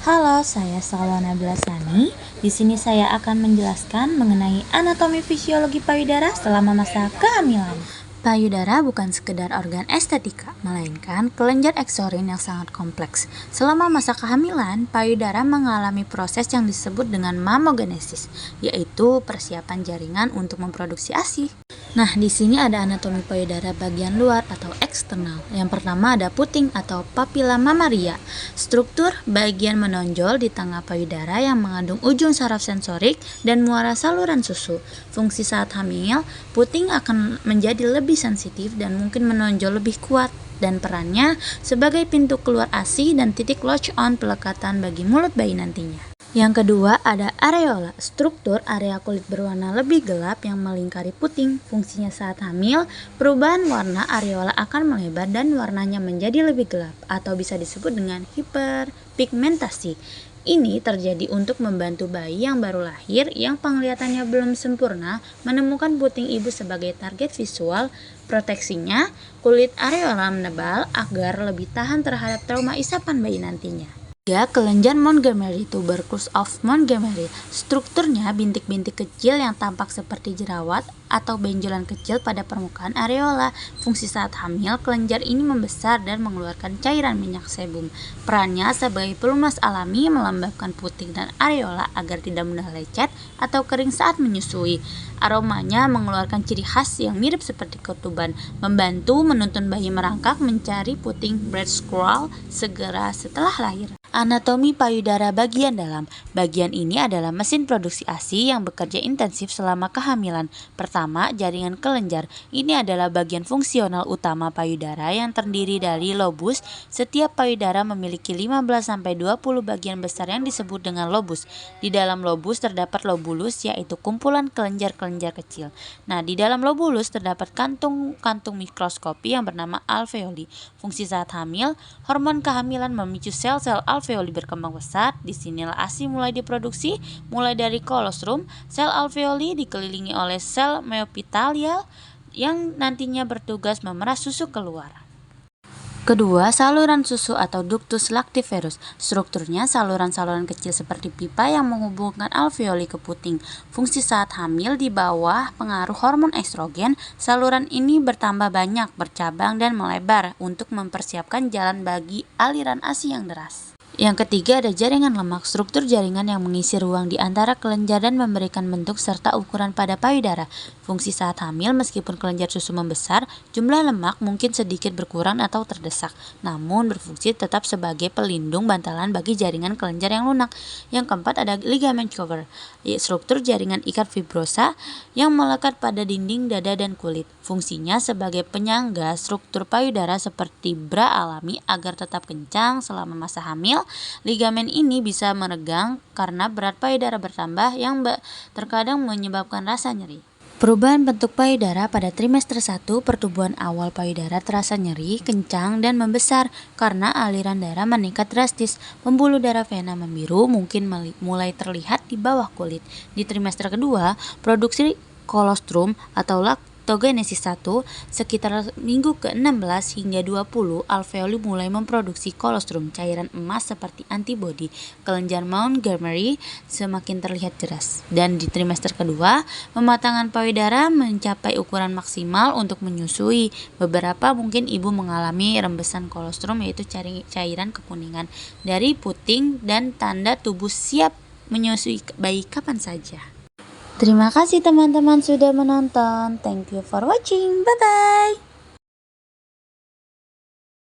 Halo, saya Salwa Nabila Sani. Di sini saya akan menjelaskan mengenai anatomi fisiologi payudara selama masa kehamilan. Payudara bukan sekedar organ estetika, melainkan kelenjar eksorin yang sangat kompleks. Selama masa kehamilan, payudara mengalami proses yang disebut dengan mamogenesis, yaitu persiapan jaringan untuk memproduksi ASI. Nah, di sini ada anatomi payudara bagian luar atau eksternal. Yang pertama ada puting atau papilla mammaria. Struktur bagian menonjol di tengah payudara yang mengandung ujung saraf sensorik dan muara saluran susu. Fungsi saat hamil, puting akan menjadi lebih sensitif dan mungkin menonjol lebih kuat, dan perannya sebagai pintu keluar ASI dan titik latch on pelekatan bagi mulut bayi nantinya. Yang kedua ada areola, struktur area kulit berwarna lebih gelap yang melingkari puting. Fungsinya saat hamil, perubahan warna areola akan melebar dan warnanya menjadi lebih gelap atau bisa disebut dengan hiperpigmentasi. Ini terjadi untuk membantu bayi yang baru lahir yang penglihatannya belum sempurna menemukan puting ibu sebagai target visual. Proteksinya, kulit areola menebal agar lebih tahan terhadap trauma isapan bayi nantinya. Kelenjar Montgomery, tubercles of Montgomery. Strukturnya bintik-bintik kecil yang tampak seperti jerawat atau benjolan kecil pada permukaan areola. Fungsi saat hamil, kelenjar ini membesar dan mengeluarkan cairan minyak sebum. Perannya sebagai pelumas alami melembabkan puting dan areola agar tidak mudah lecet atau kering saat menyusui. Aromanya mengeluarkan ciri khas yang mirip seperti ketuban, membantu menuntun bayi merangkak mencari puting birth scroll segera setelah lahir. Anatomi payudara bagian dalam. Bagian ini adalah mesin produksi ASI yang bekerja intensif selama kehamilan. Pertama, jaringan kelenjar. Ini adalah bagian fungsional utama payudara yang terdiri dari lobus. Setiap payudara memiliki 15-20 bagian besar yang disebut dengan lobus. Di dalam lobus terdapat lobulus, yaitu kumpulan kelenjar-kelenjar kecil. Nah, di dalam lobulus terdapat kantung-kantung mikroskopi yang bernama alveoli. Fungsi saat hamil, hormon kehamilan memicu sel-sel alveoli berkembang besar. Disinilah ASI mulai diproduksi, mulai dari kolostrum. Sel alveoli dikelilingi oleh sel meopitelial yang nantinya bertugas memerah susu keluar. Kedua, saluran susu atau ductus lactiferus. Strukturnya saluran-saluran kecil seperti pipa yang menghubungkan alveoli ke puting. Fungsi saat hamil, di bawah pengaruh hormon estrogen, saluran ini bertambah banyak, bercabang dan melebar untuk mempersiapkan jalan bagi aliran ASI yang deras. Yang ketiga ada jaringan lemak. Struktur jaringan yang mengisi ruang di antara kelenjar dan memberikan bentuk serta ukuran pada payudara. Fungsi saat hamil, meskipun kelenjar susu membesar, jumlah lemak mungkin sedikit berkurang atau terdesak, namun berfungsi tetap sebagai pelindung bantalan bagi jaringan kelenjar yang lunak. Yang keempat ada ligament cover. Struktur jaringan ikat fibrosa yang melekat pada dinding dada dan kulit. Fungsinya sebagai penyangga struktur payudara seperti bra alami agar tetap kencang selama masa hamil. Ligamen ini bisa meregang karena berat payudara bertambah yang terkadang menyebabkan rasa nyeri. Perubahan bentuk payudara pada trimester 1, pertumbuhan awal payudara terasa nyeri, kencang, dan membesar karena aliran darah meningkat drastis. Pembuluh darah vena membiru mungkin mulai terlihat di bawah kulit. Di trimester kedua, produksi kolostrum atau lactogenesis 1, sekitar minggu ke-16 hingga 20, alveoli mulai memproduksi kolostrum, cairan emas seperti antibodi. Kelenjar Montgomery semakin terlihat jelas. Dan di trimester kedua, pematangan payudara mencapai ukuran maksimal untuk menyusui. Beberapa mungkin ibu mengalami rembesan kolostrum, yaitu cairan kekuningan dari puting dan tanda tubuh siap menyusui bayi kapan saja. Terima kasih teman-teman sudah menonton. Thank you for watching. Bye-bye.